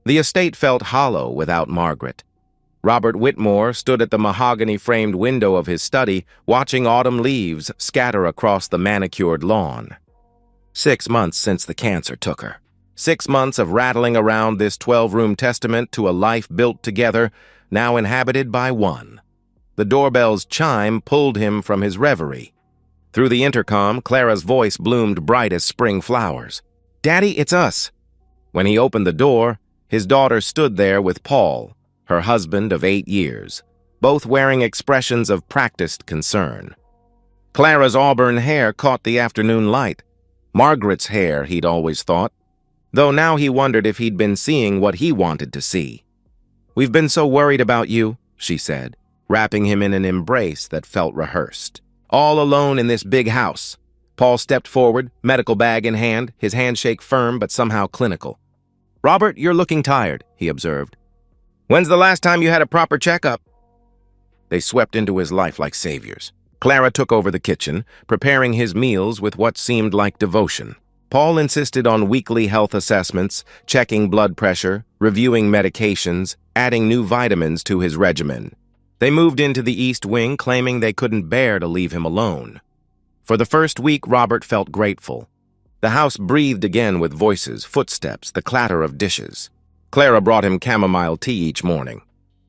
The estate felt hollow without Margaret. Robert Whitmore stood at the mahogany-framed window of his study, watching autumn leaves scatter across the manicured lawn. 6 months since the cancer took her. 6 months of rattling around this 12-room testament to a life built together, now inhabited by one. The doorbell's chime pulled him from his reverie. Through the intercom, Clara's voice bloomed bright as spring flowers. "Daddy, it's us." When he opened the door, his daughter stood there with Paul, her husband of 8 years, both wearing expressions of practiced concern. Clara's auburn hair caught the afternoon light. Margaret's hair, he'd always thought, though now he wondered if he'd been seeing what he wanted to see. "We've been so worried about you," she said, wrapping him in an embrace that felt rehearsed. All alone in this big house. Paul stepped forward, medical bag in hand, his handshake firm but somehow clinical. "Robert, you're looking tired," he observed. "When's the last time you had a proper checkup?" They swept into his life like saviors. Clara took over the kitchen, preparing his meals with what seemed like devotion. Paul insisted on weekly health assessments, checking blood pressure, reviewing medications, adding new vitamins to his regimen. They moved into the East Wing, claiming they couldn't bear to leave him alone. For the first week, Robert felt grateful. The house breathed again with voices, footsteps, the clatter of dishes. Clara brought him chamomile tea each morning,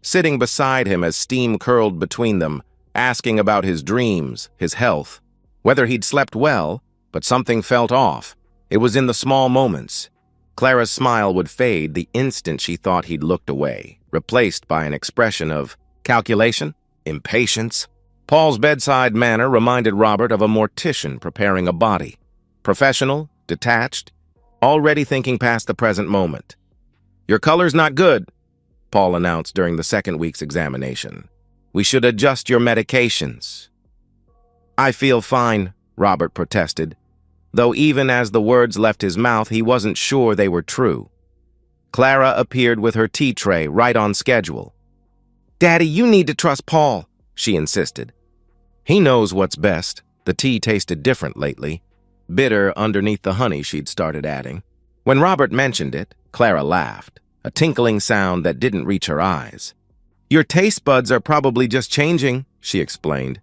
sitting beside him as steam curled between them, asking about his dreams, his health, whether he'd slept well, but something felt off. It was in the small moments. Clara's smile would fade the instant she thought he'd looked away, replaced by an expression of calculation, impatience. Paul's bedside manner reminded Robert of a mortician preparing a body. Professional, detached, already thinking past the present moment. "Your color's not good," Paul announced during the second week's examination. "We should adjust your medications." "I feel fine," Robert protested, though even as the words left his mouth, he wasn't sure they were true. Clara appeared with her tea tray right on schedule. "Daddy, you need to trust Paul," she insisted. "He knows what's best." The tea tasted different lately, bitter underneath the honey she'd started adding. When Robert mentioned it, Clara laughed, a tinkling sound that didn't reach her eyes. "Your taste buds are probably just changing," she explained.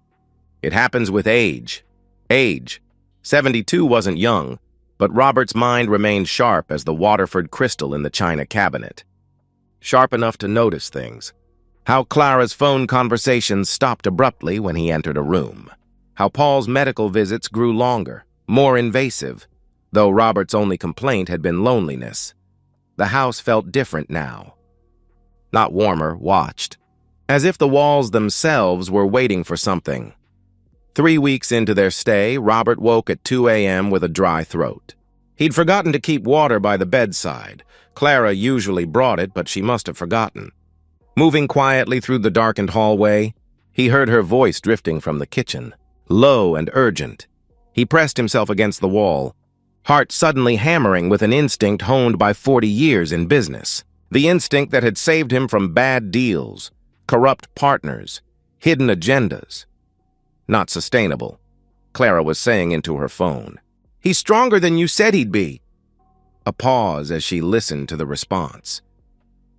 "It happens with age." Age. 72 wasn't young, but Robert's mind remained sharp as the Waterford crystal in the china cabinet. Sharp enough to notice things. How Clara's phone conversations stopped abruptly when he entered a room. How Paul's medical visits grew longer, more invasive, though Robert's only complaint had been loneliness. The house felt different now. Not warmer, watched. As if the walls themselves were waiting for something. 3 weeks into their stay, Robert woke at 2 a.m. with a dry throat. He'd forgotten to keep water by the bedside. Clara usually brought it, but she must have forgotten. Moving quietly through the darkened hallway, he heard her voice drifting from the kitchen, low and urgent. He pressed himself against the wall, heart suddenly hammering with an instinct honed by 40 years in business. The instinct that had saved him from bad deals, corrupt partners, hidden agendas. Not sustainable, Clara was saying into her phone. "He's stronger than you said he'd be." A pause as she listened to the response.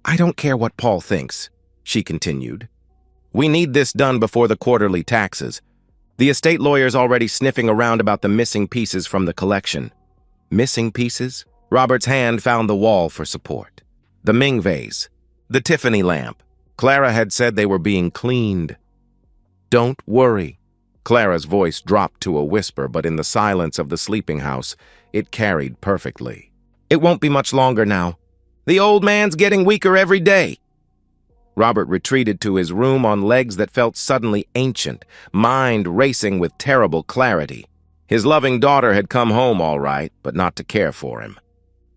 "I don't care what Paul thinks," she continued. "We need this done before the quarterly taxes. The estate lawyer's already sniffing around about the missing pieces from the collection." Missing pieces? Robert's hand found the wall for support. The Ming vase, the Tiffany lamp. Clara had said they were being cleaned. "Don't worry." Clara's voice dropped to a whisper, but in the silence of the sleeping house, it carried perfectly. "It won't be much longer now. The old man's getting weaker every day." Robert retreated to his room on legs that felt suddenly ancient, mind racing with terrible clarity. His loving daughter had come home all right, but not to care for him.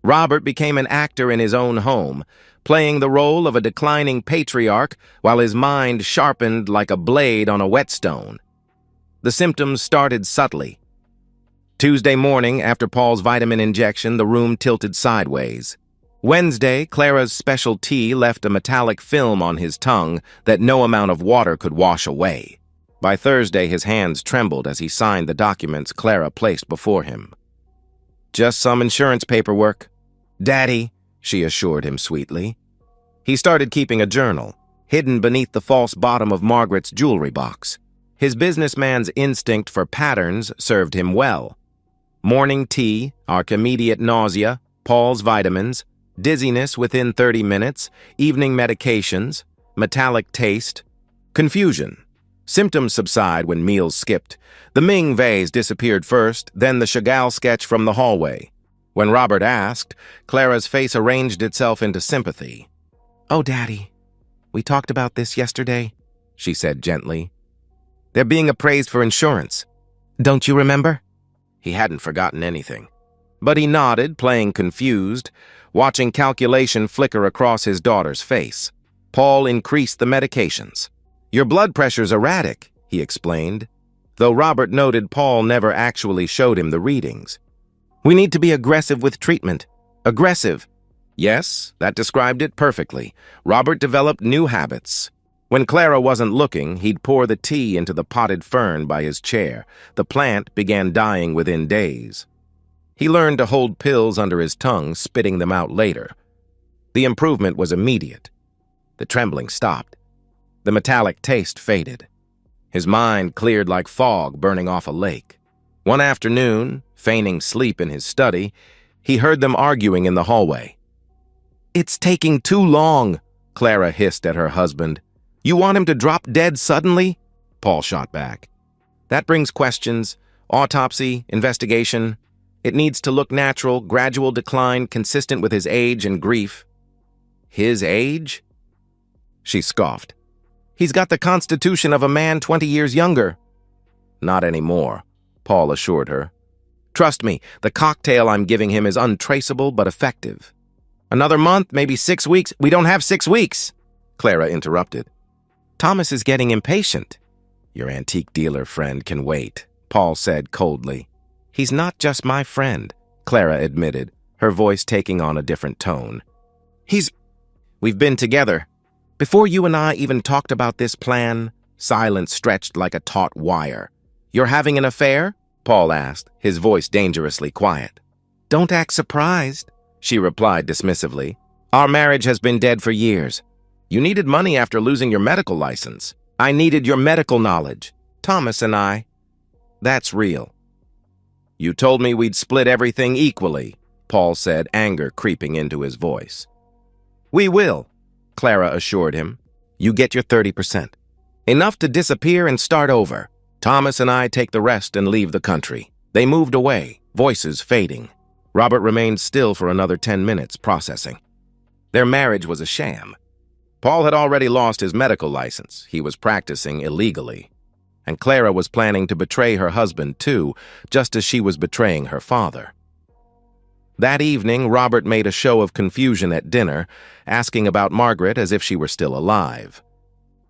Robert became an actor in his own home, playing the role of a declining patriarch while his mind sharpened like a blade on a whetstone. The symptoms started subtly. Tuesday morning, after Paul's vitamin injection, the room tilted sideways. Wednesday, Clara's special tea left a metallic film on his tongue that no amount of water could wash away. By Thursday, his hands trembled as he signed the documents Clara placed before him. "Just some insurance paperwork." "Daddy," she assured him sweetly. He started keeping a journal, hidden beneath the false bottom of Margaret's jewelry box. His businessman's instinct for patterns served him well. Morning tea, immediate nausea, Paul's vitamins, dizziness within 30 minutes, evening medications, metallic taste, confusion. Symptoms subside when meals skipped. The Ming vase disappeared first, then the Chagall sketch from the hallway. When Robert asked, Clara's face arranged itself into sympathy. "Oh, Daddy, we talked about this yesterday," she said gently. "They're being appraised for insurance. Don't you remember?" He hadn't forgotten anything. But he nodded, playing confused, watching calculation flicker across his daughter's face. Paul increased the medications. "Your blood pressure's erratic," he explained, though Robert noted Paul never actually showed him the readings. "We need to be aggressive with treatment. Aggressive." Yes, that described it perfectly. Robert developed new habits. When Clara wasn't looking, he'd pour the tea into the potted fern by his chair. The plant began dying within days. He learned to hold pills under his tongue, spitting them out later. The improvement was immediate. The trembling stopped. The metallic taste faded. His mind cleared like fog burning off a lake. One afternoon, feigning sleep in his study, he heard them arguing in the hallway. "It's taking too long," Clara hissed at her husband. "You want him to drop dead suddenly?" Paul shot back. "That brings questions. Autopsy, investigation. It needs to look natural, gradual decline, consistent with his age and grief." "His age?" She scoffed. "He's got the constitution of a man 20 years younger." "Not anymore," Paul assured her. "Trust me, the cocktail I'm giving him is untraceable but effective." "Another month, maybe 6 weeks." "We don't have 6 weeks," Clara interrupted. "Thomas is getting impatient." "Your antique dealer friend can wait," Paul said coldly. "He's not just my friend," Clara admitted, her voice taking on a different tone. We've been together. Before you and I even talked about this plan," silence stretched like a taut wire. "You're having an affair?" Paul asked, his voice dangerously quiet. "Don't act surprised," she replied dismissively. "Our marriage has been dead for years. You needed money after losing your medical license. I needed your medical knowledge. Thomas and I. That's real." "You told me we'd split everything equally," Paul said, anger creeping into his voice. "We will," Clara assured him. "You get your 30%. Enough to disappear and start over. Thomas and I take the rest and leave the country." They moved away, voices fading. Robert remained still for another 10 minutes, processing. Their marriage was a sham. Paul had already lost his medical license. He was practicing illegally. And Clara was planning to betray her husband, too, just as she was betraying her father. That evening, Robert made a show of confusion at dinner, asking about Margaret as if she were still alive.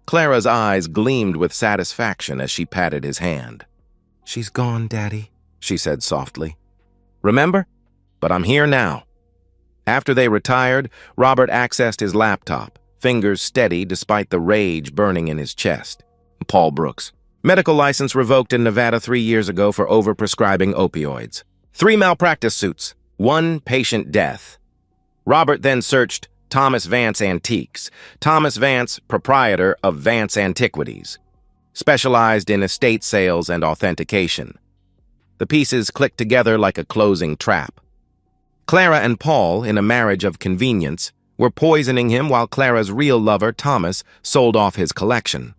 Clara's eyes gleamed with satisfaction as she patted his hand. "She's gone, Daddy," she said softly. "Remember? But I'm here now." After they retired, Robert accessed his laptop, fingers steady despite the rage burning in his chest. Paul Brooks. Medical license revoked in Nevada 3 years ago for overprescribing opioids. 3 malpractice suits. 1 patient death. Robert then searched Thomas Vance Antiques. Thomas Vance, proprietor of Vance Antiquities, specialized in estate sales and authentication. The pieces clicked together like a closing trap. Clara and Paul, in a marriage of convenience, were poisoning him while Clara's real lover, Thomas, sold off his collection.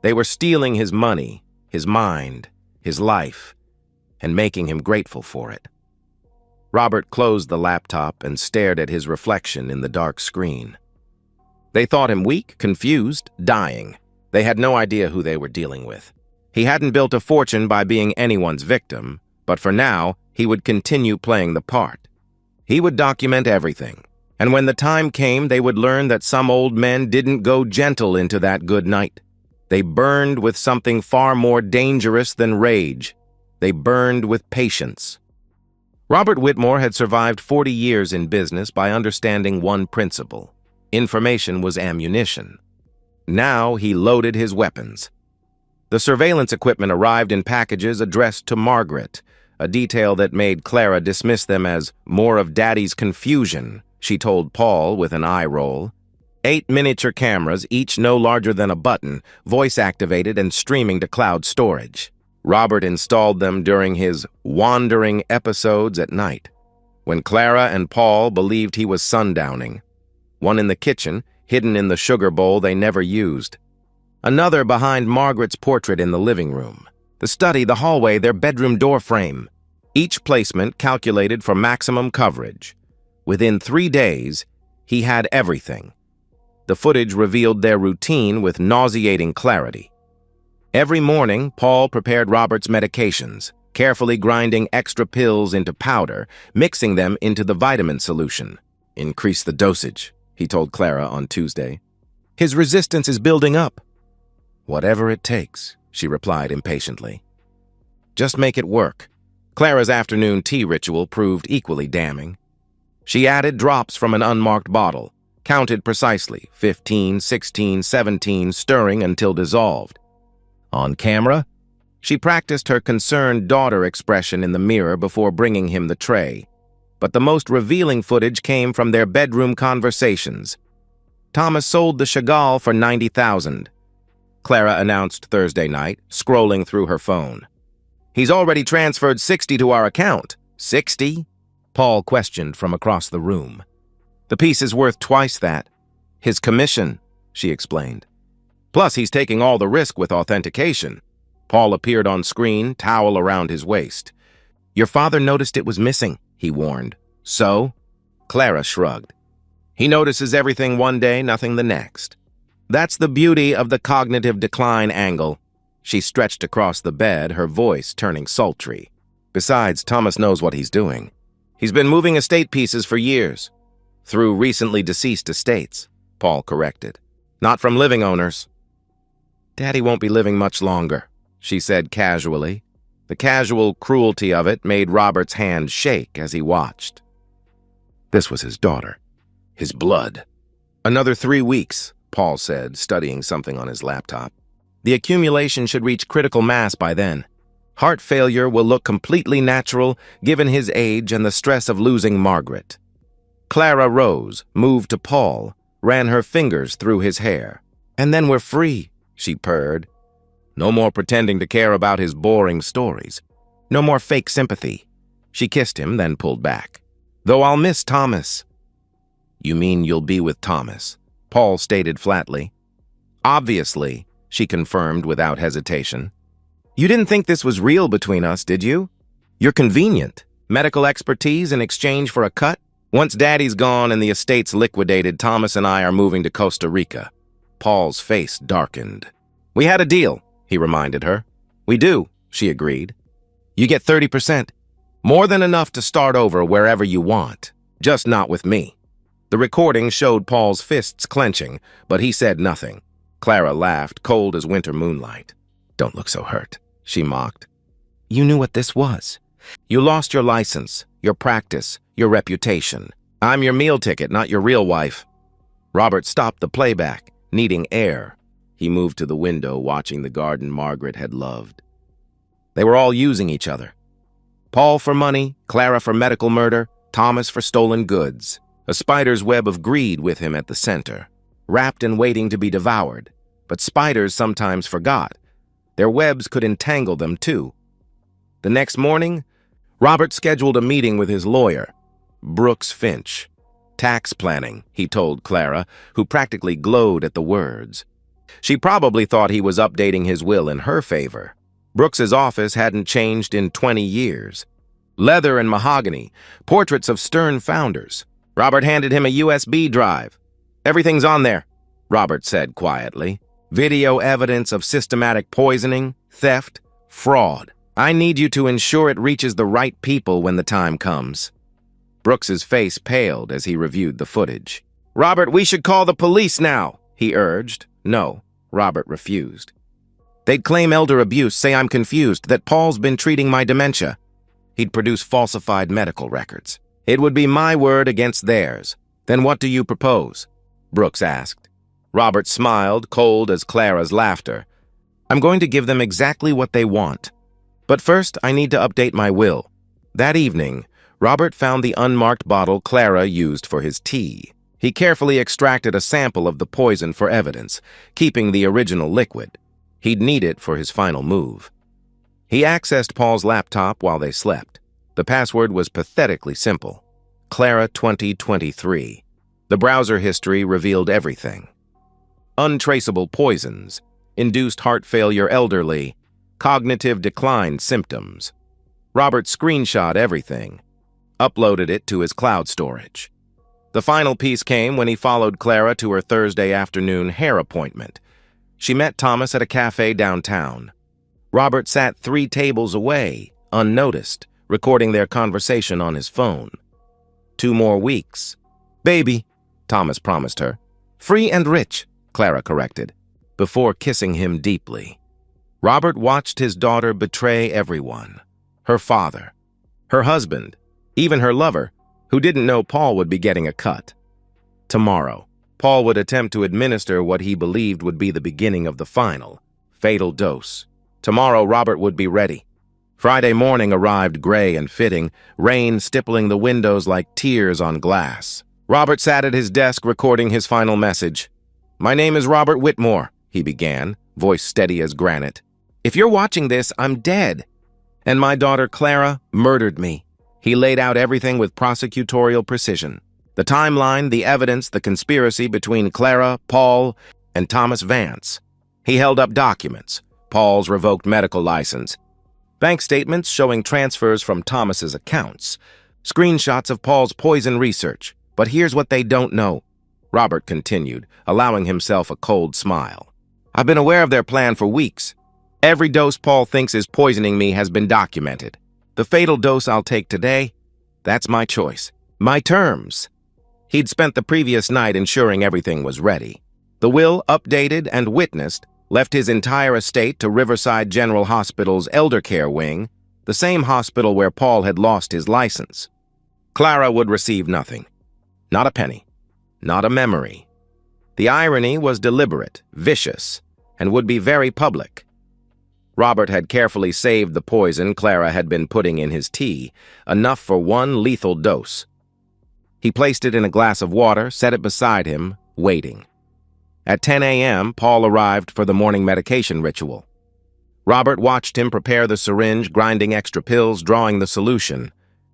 They were stealing his money, his mind, his life, and making him grateful for it. Robert closed the laptop and stared at his reflection in the dark screen. They thought him weak, confused, dying. They had no idea who they were dealing with. He hadn't built a fortune by being anyone's victim, but for now, he would continue playing the part. He would document everything, and when the time came, they would learn that some old men didn't go gentle into that good night. They burned with something far more dangerous than rage. They burned with patience. Robert Whitmore had survived 40 years in business by understanding one principle: information was ammunition. Now he loaded his weapons. The surveillance equipment arrived in packages addressed to Margaret, a detail that made Clara dismiss them as more of Daddy's confusion. she told Paul with an eye roll. 8 miniature cameras, each no larger than a button, voice-activated and streaming to cloud storage. Robert installed them during his wandering episodes at night, when Clara and Paul believed he was sundowning. One in the kitchen, hidden in the sugar bowl they never used. Another behind Margaret's portrait in the living room. The study, the hallway, their bedroom door frame. Each placement calculated for maximum coverage. Within 3 days, he had everything. The footage revealed their routine with nauseating clarity. Every morning, Paul prepared Robert's medications, carefully grinding extra pills into powder, mixing them into the vitamin solution. "Increase the dosage," he told Clara on Tuesday. "His resistance is building up." "Whatever it takes," she replied impatiently. "Just make it work." Clara's afternoon tea ritual proved equally damning. She added drops from an unmarked bottle, counted precisely, 15, 16, 17, stirring until dissolved. On camera, she practiced her concerned daughter expression in the mirror before bringing him the tray. But the most revealing footage came from their bedroom conversations. "Thomas sold the Chagall for $90,000. Clara announced Thursday night, scrolling through her phone. "He's already transferred 60 to our account." "60?" Paul questioned from across the room. "The piece is worth twice that." "His commission," she explained. "Plus, he's taking all the risk with authentication." Paul appeared on screen, towel around his waist. "Your father noticed it was missing," he warned. "So?" Clara shrugged. "He notices everything one day, nothing the next. That's the beauty of the cognitive decline angle." She stretched across the bed, her voice turning sultry. "Besides, Thomas knows what he's doing. He's been moving estate pieces for years." "Through recently deceased estates," Paul corrected. "Not from living owners." "Daddy won't be living much longer," she said casually. The casual cruelty of it made Robert's hand shake as he watched. This was his daughter. His blood. "Another 3 weeks," Paul said, studying something on his laptop. "The accumulation should reach critical mass by then. Heart failure will look completely natural given his age and the stress of losing Margaret." Clara rose, moved to Paul, ran her fingers through his hair. "And then we're free," she purred. "No more pretending to care about his boring stories. No more fake sympathy." She kissed him, then pulled back. "Though I'll miss Thomas." "You mean you'll be with Thomas?" Paul stated flatly. "Obviously," she confirmed without hesitation. "You didn't think this was real between us, did you? You're convenient. Medical expertise in exchange for a cut? Once Daddy's gone and the estate's liquidated, Thomas and I are moving to Costa Rica." Paul's face darkened. "We had a deal," he reminded her. "We do," she agreed. "You get 30%. More than enough to start over wherever you want. Just not with me." The recording showed Paul's fists clenching, but he said nothing. Clara laughed, cold as winter moonlight. "Don't look so hurt," she mocked. "You knew what this was. You lost your license, your practice, your reputation. I'm your meal ticket, not your real wife." Robert stopped the playback, needing air. He moved to the window, watching the garden Margaret had loved. They were all using each other. Paul for money, Clara for medical murder, Thomas for stolen goods. A spider's web of greed with him at the center, wrapped and waiting to be devoured. But spiders sometimes forgot. Their webs could entangle them too. The next morning, Robert scheduled a meeting with his lawyer, Brooks Finch. "Tax planning," he told Clara, who practically glowed at the words. She probably thought he was updating his will in her favor. Brooks's office hadn't changed in 20 years. Leather and mahogany, portraits of stern founders. Robert handed him a USB drive. "Everything's on there," Robert said quietly. "Video evidence of systematic poisoning, theft, fraud. I need you to ensure it reaches the right people when the time comes." Brooks's face paled as he reviewed the footage. "Robert, we should call the police now," he urged. "No," Robert refused. "They'd claim elder abuse, say I'm confused, that Paul's been treating my dementia." He'd produce falsified medical records. "It would be my word against theirs." "Then what do you propose?" Brooks asked. Robert smiled, cold as Clara's laughter. "I'm going to give them exactly what they want. But first, I need to update my will." That evening, Robert found the unmarked bottle Clara used for his tea. He carefully extracted a sample of the poison for evidence, keeping the original liquid. He'd need it for his final move. He accessed Paul's laptop while they slept. The password was pathetically simple: Clara 2023. The browser history revealed everything. Untraceable poisons, induced heart failure elderly, cognitive decline symptoms. Robert screenshot everything, uploaded it to his cloud storage. The final piece came when he followed Clara to her Thursday afternoon hair appointment. She met Thomas at a cafe downtown. Robert sat 3 tables away, unnoticed, recording their conversation on his phone. 2 more weeks. "Baby," Thomas promised her. "Free and rich," Clara corrected, before kissing him deeply. Robert watched his daughter betray everyone. Her father, her husband, even her lover, who didn't know Paul would be getting a cut. Tomorrow, Paul would attempt to administer what he believed would be the beginning of the final, fatal dose. Tomorrow, Robert would be ready. Friday morning arrived gray and fitting, rain stippling the windows like tears on glass. Robert sat at his desk recording his final message. "My name is Robert Whitmore," he began, voice steady as granite. "If you're watching this, I'm dead. And my daughter Clara murdered me." He laid out everything with prosecutorial precision. The timeline, the evidence, the conspiracy between Clara, Paul, and Thomas Vance. He held up documents: Paul's revoked medical license, bank statements showing transfers from Thomas's accounts, screenshots of Paul's poison research. "But here's what they don't know," Robert continued, allowing himself a cold smile. "I've been aware of their plan for weeks. Every dose Paul thinks is poisoning me has been documented. The fatal dose I'll take today, that's my choice. My terms." He'd spent the previous night ensuring everything was ready. The will, updated and witnessed, left his entire estate to Riverside General Hospital's elder care wing, the same hospital where Paul had lost his license. Clara would receive nothing. Not a penny. Not a memory. The irony was deliberate, vicious, and would be very public. Robert had carefully saved the poison Clara had been putting in his tea, enough for 1 lethal dose. He placed it in a glass of water, set it beside him, waiting. At 10 a.m., Paul arrived for the morning medication ritual. Robert watched him prepare the syringe, grinding extra pills, drawing the solution.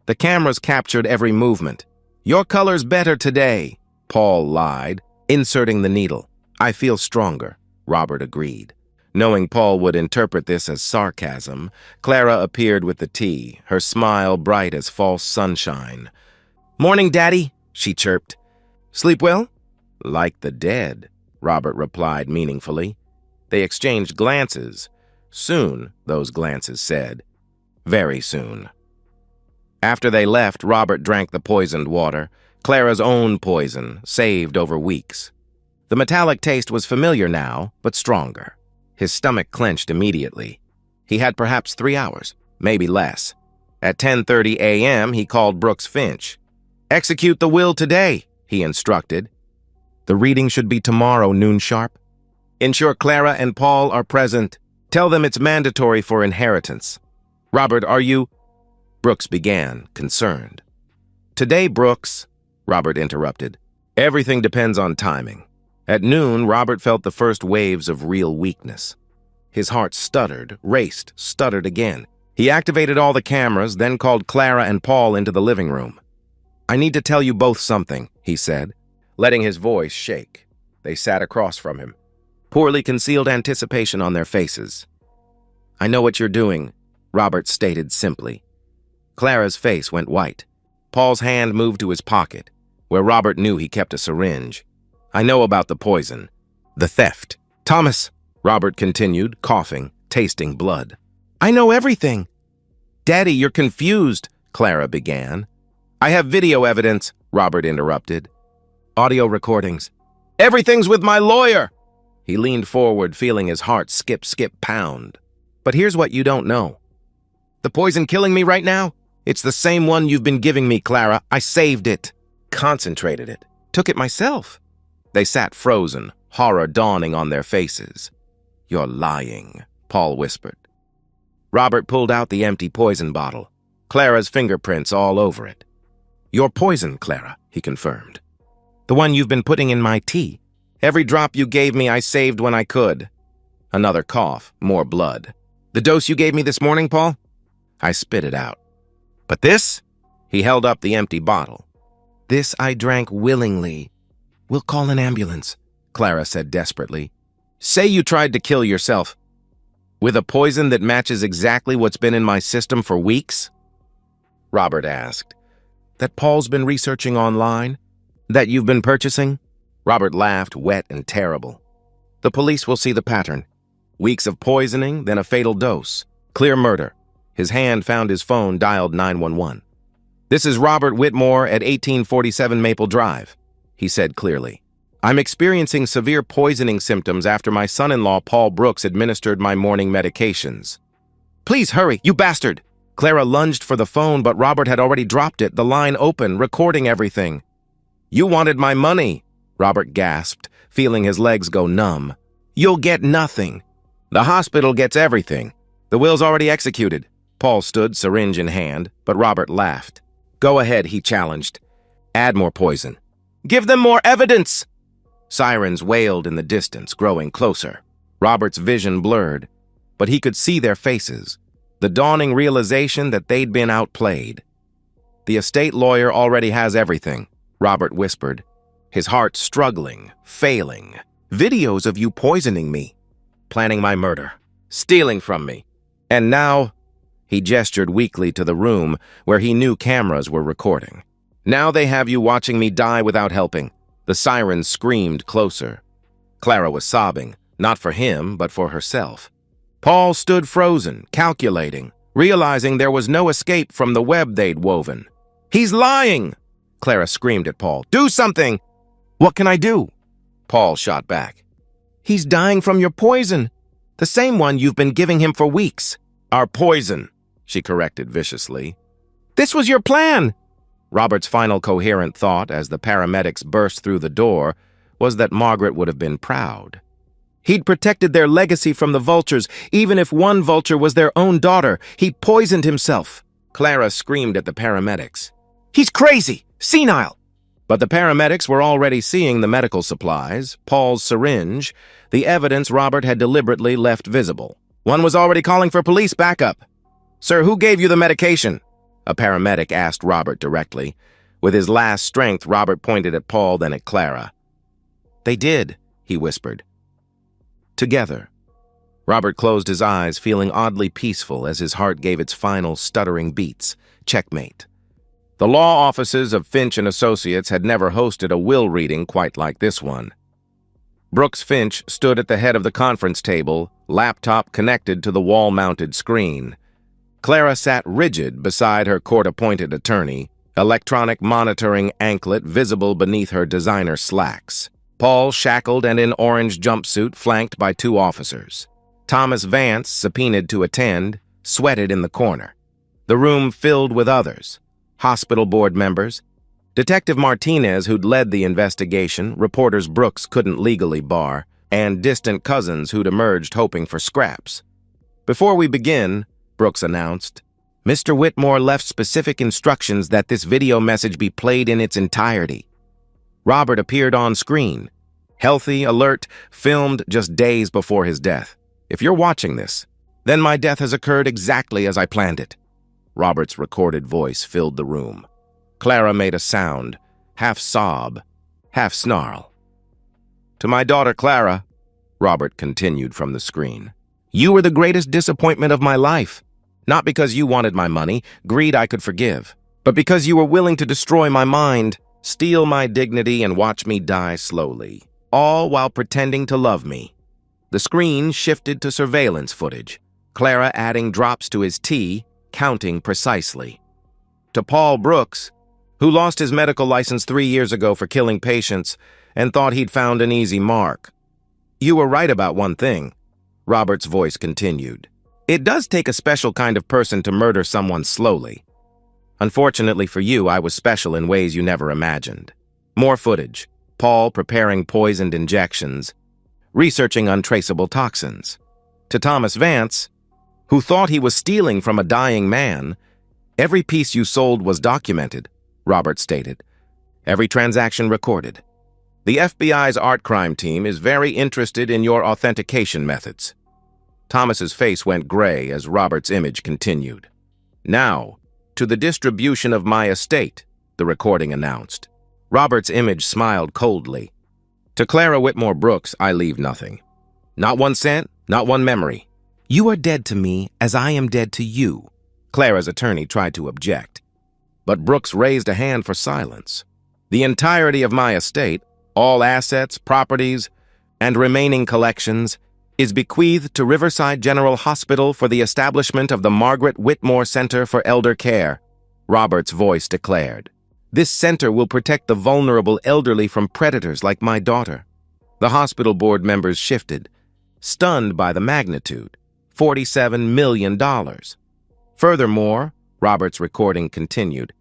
The cameras captured every movement. "Your color's better today," Paul lied, inserting the needle. "I feel stronger," Robert agreed. Knowing Paul would interpret this as sarcasm, Clara appeared with the tea, her smile bright as false sunshine. "Morning, Daddy," she chirped. "Sleep well?" "Like the dead," Robert replied meaningfully. They exchanged glances. Soon, those glances said. Very soon. After they left, Robert drank the poisoned water, Clara's own poison, saved over weeks. The metallic taste was familiar now, but stronger. His stomach clenched immediately. He had perhaps 3 hours, maybe less. At 10:30 a.m., he called Brooks Finch. "Execute the will today," he instructed. "The reading should be tomorrow, noon sharp. Ensure Clara and Paul are present. Tell them it's mandatory for inheritance." "Robert, are you—" Brooks began, concerned. "Today, Brooks," Robert interrupted. "Everything depends on timing." At noon, Robert felt the first waves of real weakness. His heart stuttered, raced, stuttered again. He activated all the cameras, then called Clara and Paul into the living room. "I need to tell you both something," he said, letting his voice shake. They sat across from him, poorly concealed anticipation on their faces. "I know what you're doing," Robert stated simply. Clara's face went white. Paul's hand moved to his pocket, where Robert knew he kept a syringe. "I know about the poison. The theft." "Thomas," Robert continued, coughing, tasting blood. "I know everything." "Daddy, you're confused," Clara began. "I have video evidence," Robert interrupted. "Audio recordings." "Everything's with my lawyer." He leaned forward, feeling his heart skip, pound. "But here's what you don't know. The poison killing me right now? It's the same one you've been giving me, Clara. I saved it. Concentrated it. Took it myself." They sat frozen, horror dawning on their faces. "You're lying," Paul whispered. Robert pulled out the empty poison bottle. Clara's fingerprints all over it. "Your poison, Clara," he confirmed. "The one you've been putting in my tea. Every drop you gave me I saved when I could." Another cough, more blood. "The dose you gave me this morning, Paul?" I spit it out. "But this?" He held up the empty bottle. "This I drank willingly." "We'll call an ambulance," Clara said desperately. "Say you tried to kill yourself. With a poison that matches exactly what's been in my system for weeks?" Robert asked. "That Paul's been researching online? That you've been purchasing?" Robert laughed, wet and terrible. "The police will see the pattern. Weeks of poisoning, then a fatal dose. Clear murder." His hand found his phone, dialed 911. "This is Robert Whitmore at 1847 Maple Drive," he said clearly. "I'm experiencing severe poisoning symptoms after my son-in-law Paul Brooks administered my morning medications." "Please hurry, you bastard!" Clara lunged for the phone, but Robert had already dropped it, the line open, recording everything. "You wanted my money," Robert gasped, feeling his legs go numb. "You'll get nothing. The hospital gets everything. The will's already executed." Paul stood, syringe in hand, but Robert laughed. "Go ahead," he challenged. "Add more poison." "Give them more evidence!" Sirens wailed in the distance, growing closer. Robert's vision blurred, but he could see their faces, the dawning realization that they'd been outplayed. "The estate lawyer already has everything," Robert whispered, his heart struggling, failing. "Videos of you poisoning me, planning my murder, stealing from me. And now," he gestured weakly to the room where he knew cameras were recording. "Now they have you watching me die without helping." The sirens screamed closer. Clara was sobbing, not for him, but for herself. Paul stood frozen, calculating, realizing there was no escape from the web they'd woven. "He's lying!" Clara screamed at Paul. "Do something!" "What can I do?" Paul shot back. "He's dying from your poison, the same one you've been giving him for weeks." "Our poison," she corrected viciously. "This was your plan!" Robert's final coherent thought as the paramedics burst through the door was that Margaret would have been proud. He'd protected their legacy from the vultures, even if one vulture was their own daughter. He poisoned himself. Clara screamed at the paramedics. "He's crazy! Senile!" But the paramedics were already seeing the medical supplies, Paul's syringe, the evidence Robert had deliberately left visible. One was already calling for police backup. "Sir, who gave you the medication?" A paramedic asked Robert directly. With his last strength, Robert pointed at Paul, then at Clara. "They did," he whispered. "Together." Robert closed his eyes, feeling oddly peaceful as his heart gave its final stuttering beats. Checkmate. The law offices of Finch and Associates had never hosted a will reading quite like this one. Brooks Finch stood at the head of the conference table, laptop connected to the wall-mounted screen. Clara sat rigid beside her court-appointed attorney, electronic monitoring anklet visible beneath her designer slacks. Paul, shackled and in orange jumpsuit, flanked by two officers. Thomas Vance, subpoenaed to attend, sweated in the corner. The room filled with others. Hospital board members, Detective Martinez, who'd led the investigation, reporters Brooks couldn't legally bar, and distant cousins who'd emerged hoping for scraps. "Before we begin," Brooks announced, "Mr. Whitmore left specific instructions that this video message be played in its entirety." Robert appeared on screen, healthy, alert, filmed just days before his death. "If you're watching this, then my death has occurred exactly as I planned it." Robert's recorded voice filled the room. Clara made a sound, half sob, half snarl. "To my daughter Clara," Robert continued from the screen, "you were the greatest disappointment of my life. Not because you wanted my money, greed I could forgive, but because you were willing to destroy my mind, steal my dignity, and watch me die slowly, all while pretending to love me." The screen shifted to surveillance footage, Clara adding drops to his tea, counting precisely. To Paul Brooks, who lost his medical license 3 years ago for killing patients and thought he'd found an easy mark. "You were right about one thing," Robert's voice continued. "It does take a special kind of person to murder someone slowly. Unfortunately for you, I was special in ways you never imagined." More footage. Paul preparing poisoned injections, researching untraceable toxins. To Thomas Vance, who thought he was stealing from a dying man, Every piece you sold was documented, Robert stated. Every transaction recorded. The FBI's art crime team is very interested in your authentication methods. Thomas's face went gray as Robert's image continued. Now, to the distribution of my estate, the recording announced. Robert's image smiled coldly. To Clara Whitmore Brooks, I leave nothing. Not 1 cent, not one memory. You are dead to me as I am dead to you. Clara's attorney tried to object, but Brooks raised a hand for silence. The entirety of my estate, all assets, properties, and remaining collections, is bequeathed to Riverside General Hospital for the establishment of the Margaret Whitmore Center for Elder Care, Robert's voice declared. This center will protect the vulnerable elderly from predators like my daughter. The hospital board members shifted, stunned by the magnitude, $47 million. Furthermore, Robert's recording continued,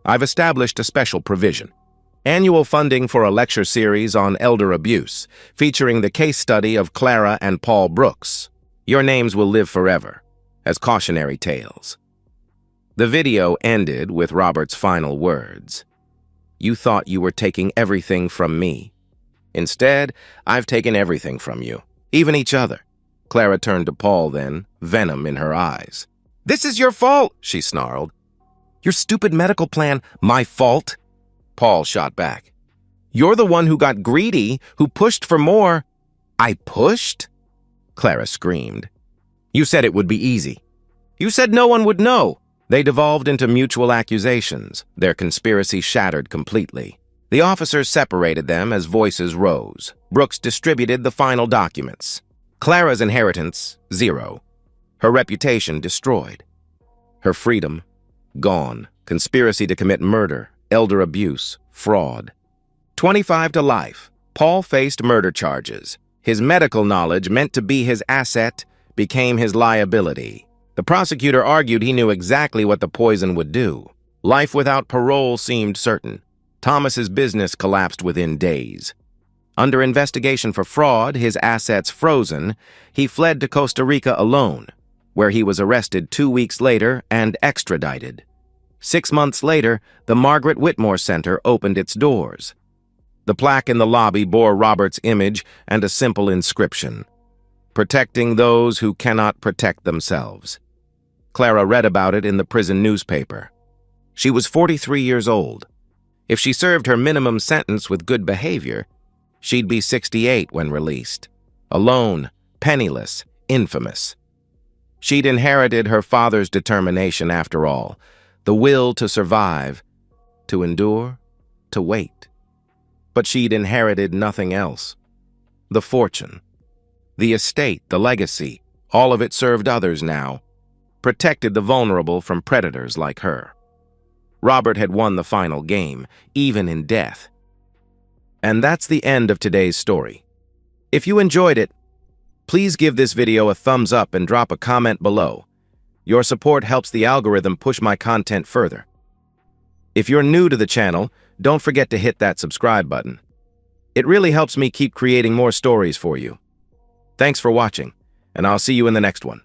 I've established a special provision. Annual funding for a lecture series on elder abuse, featuring the case study of Clara and Paul Brooks. Your names will live forever, as cautionary tales. The video ended with Robert's final words. You thought you were taking everything from me. Instead, I've taken everything from you, even each other. Clara turned to Paul then, venom in her eyes. This is your fault, she snarled. Your stupid medical plan, my fault? Paul shot back. You're the one who got greedy, who pushed for more. I pushed? Clara screamed. You said it would be easy. You said no one would know. They devolved into mutual accusations, their conspiracy shattered completely. The officers separated them as voices rose. Brooks distributed the final documents. Clara's inheritance, 0. Her reputation destroyed. Her freedom, gone. Conspiracy to commit murder, elder abuse, fraud. 25 to life. Paul faced murder charges. His medical knowledge, meant to be his asset, became his liability. The prosecutor argued he knew exactly what the poison would do. Life without parole seemed certain. Thomas's business collapsed within days. Under investigation for fraud, his assets frozen, he fled to Costa Rica alone, where he was arrested 2 weeks later and extradited. 6 months later, the Margaret Whitmore Center opened its doors. The plaque in the lobby bore Robert's image and a simple inscription, protecting those who cannot protect themselves. Clara read about it in the prison newspaper. She was 43 years old. If she served her minimum sentence with good behavior, she'd be 68 when released. Alone, penniless, infamous. She'd inherited her father's determination after all, the will to survive, to endure, to wait. But she'd inherited nothing else. The fortune, the estate, the legacy, all of it served others now, protected the vulnerable from predators like her. Robert had won the final game, even in death. And that's the end of today's story. If you enjoyed it, please give this video a thumbs up and drop a comment below. Your support helps the algorithm push my content further. If you're new to the channel, don't forget to hit that subscribe button. It really helps me keep creating more stories for you. Thanks for watching, and I'll see you in the next one.